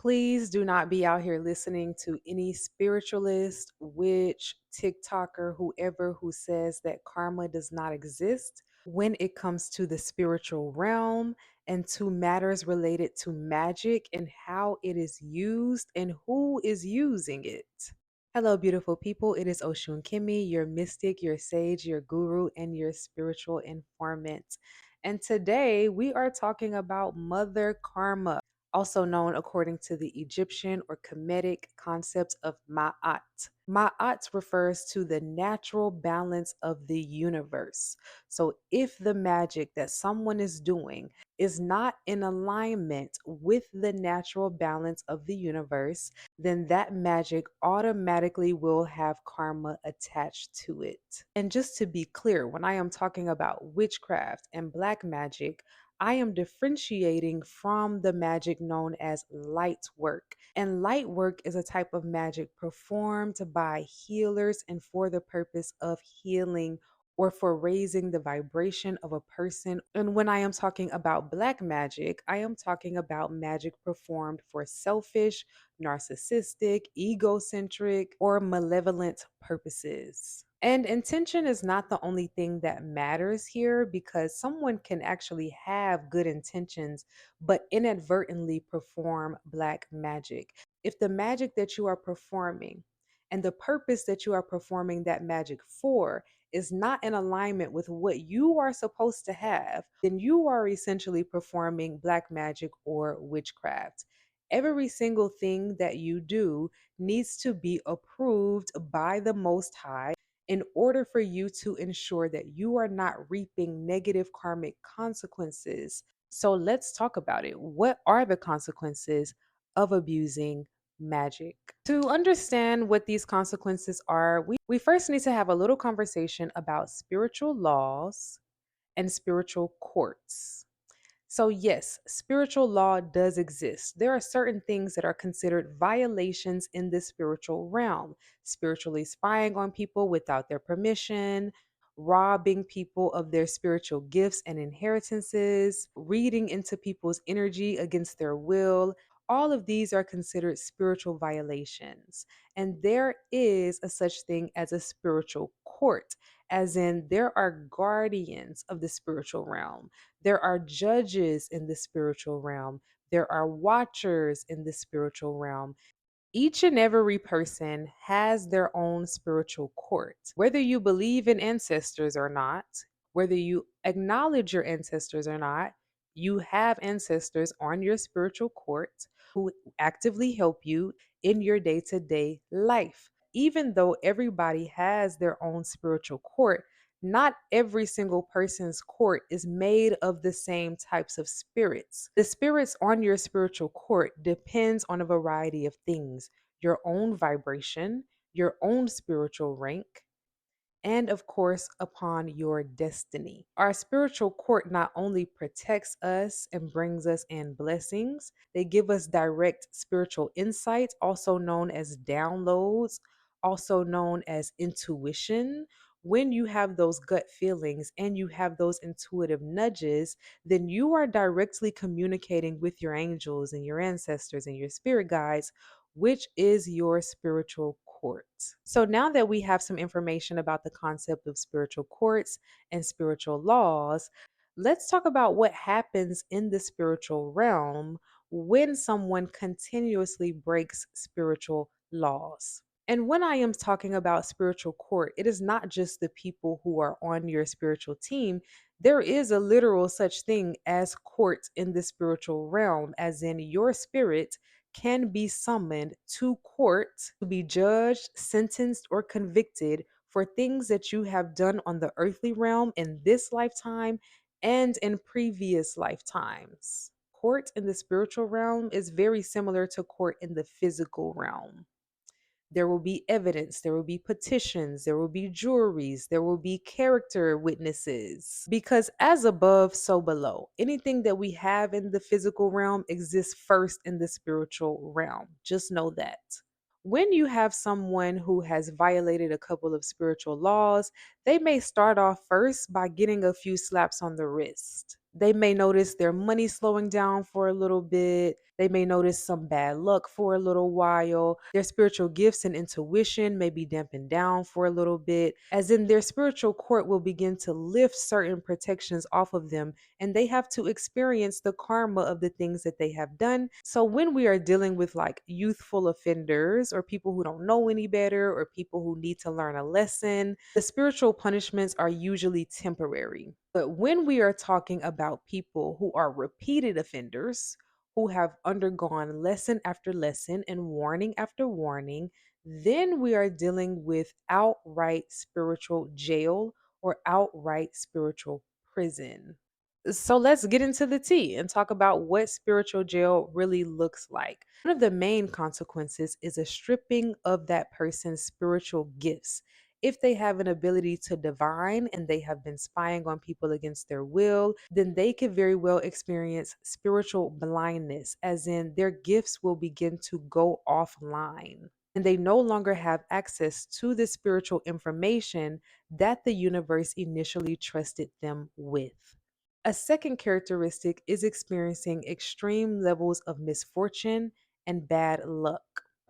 Please do not be out here listening to any spiritualist, witch, TikToker, whoever who says that karma does not exist when it comes to the spiritual realm and to matters related to magic and how it is used and who is using it. Hello, beautiful people. It is Oshun Kimi, your mystic, your sage, your guru, and your spiritual informant. And today we are talking about Mother Karma, also known according to the Egyptian or Kemetic concept of Ma'at. Ma'at refers to the natural balance of the universe. So if the magic that someone is doing is not in alignment with the natural balance of the universe, then that magic automatically will have karma attached to it. And just to be clear, when I am talking about witchcraft and black magic, I am differentiating from the magic known as light work. And light work is a type of magic performed by healers and for the purpose of healing or for raising the vibration of a person. And when I am talking about black magic, I am talking about magic performed for selfish, narcissistic, egocentric, or malevolent purposes. And intention is not the only thing that matters here because someone can actually have good intentions but inadvertently perform black magic. If the magic that you are performing and the purpose that you are performing that magic for is not in alignment with what you are supposed to have, then you are essentially performing black magic or witchcraft. Every single thing that you do needs to be approved by the Most High in order for you to ensure that you are not reaping negative karmic consequences. So let's talk about it. What are the consequences of abusing magic? To understand what these consequences are, we first need to have a little conversation about spiritual laws and spiritual courts. So, yes, spiritual law does exist. There are certain things that are considered violations in the spiritual realm, spiritually spying on people without their permission, robbing people of their spiritual gifts and inheritances, reading into people's energy against their will. All of these are considered spiritual violations. And there is a such thing as a spiritual court, as in there are guardians of the spiritual realm. There are judges in the spiritual realm. There are watchers in the spiritual realm. Each and every person has their own spiritual court. Whether you believe in ancestors or not, whether you acknowledge your ancestors or not, you have ancestors on your spiritual court who actively help you in your day to day life. Even though everybody has their own spiritual court, not every single person's court is made of the same types of spirits. The spirits on your spiritual court depends on a variety of things: your own vibration, your own spiritual rank, and of course, upon your destiny. Our spiritual court not only protects us and brings us in blessings, they give us direct spiritual insight, also known as downloads, also known as intuition. When you have those gut feelings and you have those intuitive nudges, then you are directly communicating with your angels and your ancestors and your spirit guides, which is your spiritual court. So now that we have some information about the concept of spiritual courts and spiritual laws, let's talk about what happens in the spiritual realm when someone continuously breaks spiritual laws. And when I am talking about spiritual court, it is not just the people who are on your spiritual team. There is a literal such thing as court in the spiritual realm, as in your spirit can be summoned to court to be judged, sentenced, or convicted for things that you have done on the earthly realm in this lifetime and in previous lifetimes. Court in the spiritual realm is very similar to court in the physical realm. There will be evidence, there will be petitions, there will be juries, there will be character witnesses. Because as above, so below. Anything that we have in the physical realm exists first in the spiritual realm. Just know that. When you have someone who has violated a couple of spiritual laws, they may start off first by getting a few slaps on the wrist. They may notice their money slowing down for a little bit. They may notice some bad luck for a little while. Their spiritual gifts and intuition may be dampened down for a little bit, as in their spiritual court will begin to lift certain protections off of them, and they have to experience the karma of the things that they have done. So, when we are dealing with like youthful offenders or people who don't know any better or people who need to learn a lesson, the spiritual punishments are usually temporary. But when we are talking about people who are repeated offenders, who have undergone lesson after lesson and warning after warning, then we are dealing with outright spiritual jail or outright spiritual prison. So let's get into the tea and talk about what spiritual jail really looks like. One of the main consequences is a stripping of that person's spiritual gifts. If they have an ability to divine and they have been spying on people against their will, then they could very well experience spiritual blindness, as in their gifts will begin to go offline and they no longer have access to the spiritual information that the universe initially trusted them with. A second characteristic is experiencing extreme levels of misfortune and bad luck.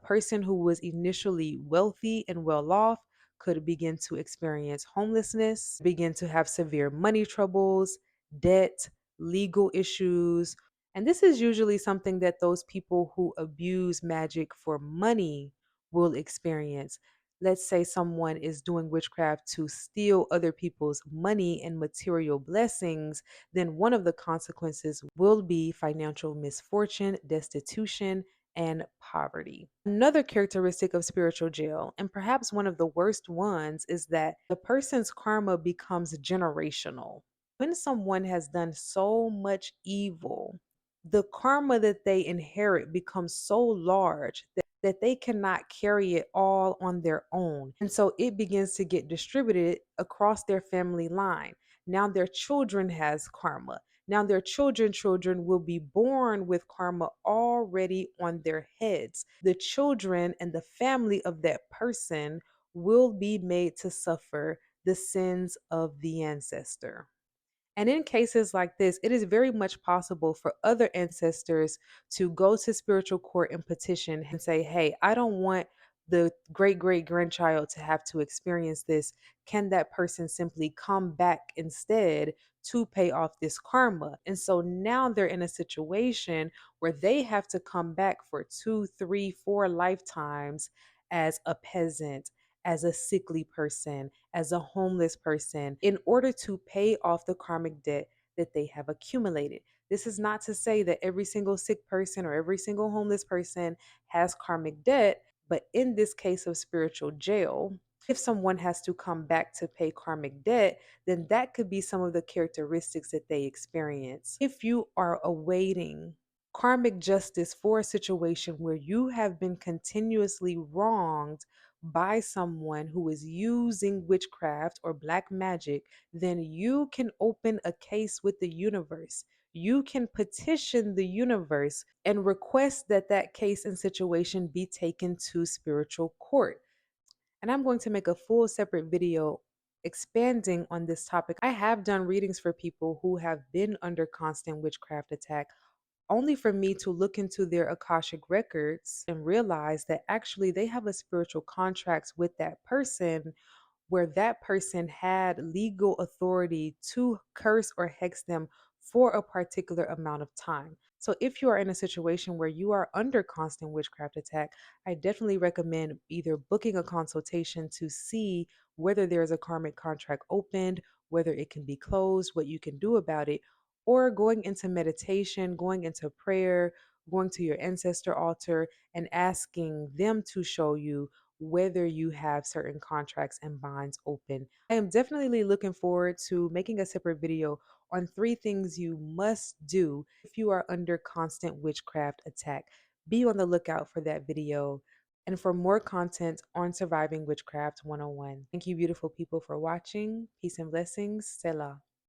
A person who was initially wealthy and well off could begin to experience homelessness, begin to have severe money troubles, debt, legal issues. And this is usually something that those people who abuse magic for money will experience. Let's say someone is doing witchcraft to steal other people's money and material blessings, then one of the consequences will be financial misfortune, destitution, and poverty. Another characteristic of spiritual jail, and perhaps one of the worst ones, is that the person's karma becomes generational. When someone has done so much evil, the karma that they inherit becomes so large that they cannot carry it all on their own. And so it begins to get distributed across their family line. Now their children has karma. Now their children will be born with karma already on their heads. The children and the family of that person will be made to suffer the sins of the ancestor. And in cases like this, it is very much possible for other ancestors to go to spiritual court and petition and say, hey, I don't want the great great grandchild to have to experience this. Can that person simply come back instead to pay off this karma? And so now they're in a situation where they have to come back for two, three, four lifetimes as a peasant, as a sickly person, as a homeless person, in order to pay off the karmic debt that they have accumulated. This is not to say that every single sick person or every single homeless person has karmic debt, but in this case of spiritual jail, if someone has to come back to pay karmic debt, then that could be some of the characteristics that they experience. If you are awaiting karmic justice for a situation where you have been continuously wronged by someone who is using witchcraft or black magic, then you can open a case with the universe. You can petition the universe and request that that case and situation be taken to spiritual court. And I'm going to make a full separate video expanding on this topic. I have done readings for people who have been under constant witchcraft attack, only for me to look into their Akashic records and realize that actually they have a spiritual contract with that person where that person had legal authority to curse or hex them for a particular amount of time. So, if you are in a situation where you are under constant witchcraft attack, I definitely recommend either booking a consultation to see whether there's a karmic contract opened, whether it can be closed, what you can do about it, or going into meditation, going into prayer, going to your ancestor altar, and asking them to show you whether you have certain contracts and bonds open. I am definitely looking forward to making a separate video on 3 things you must do if you are under constant witchcraft attack. Be on the lookout for that video and for more content on Surviving Witchcraft 101. Thank you, beautiful people, for watching. Peace and blessings. Selah.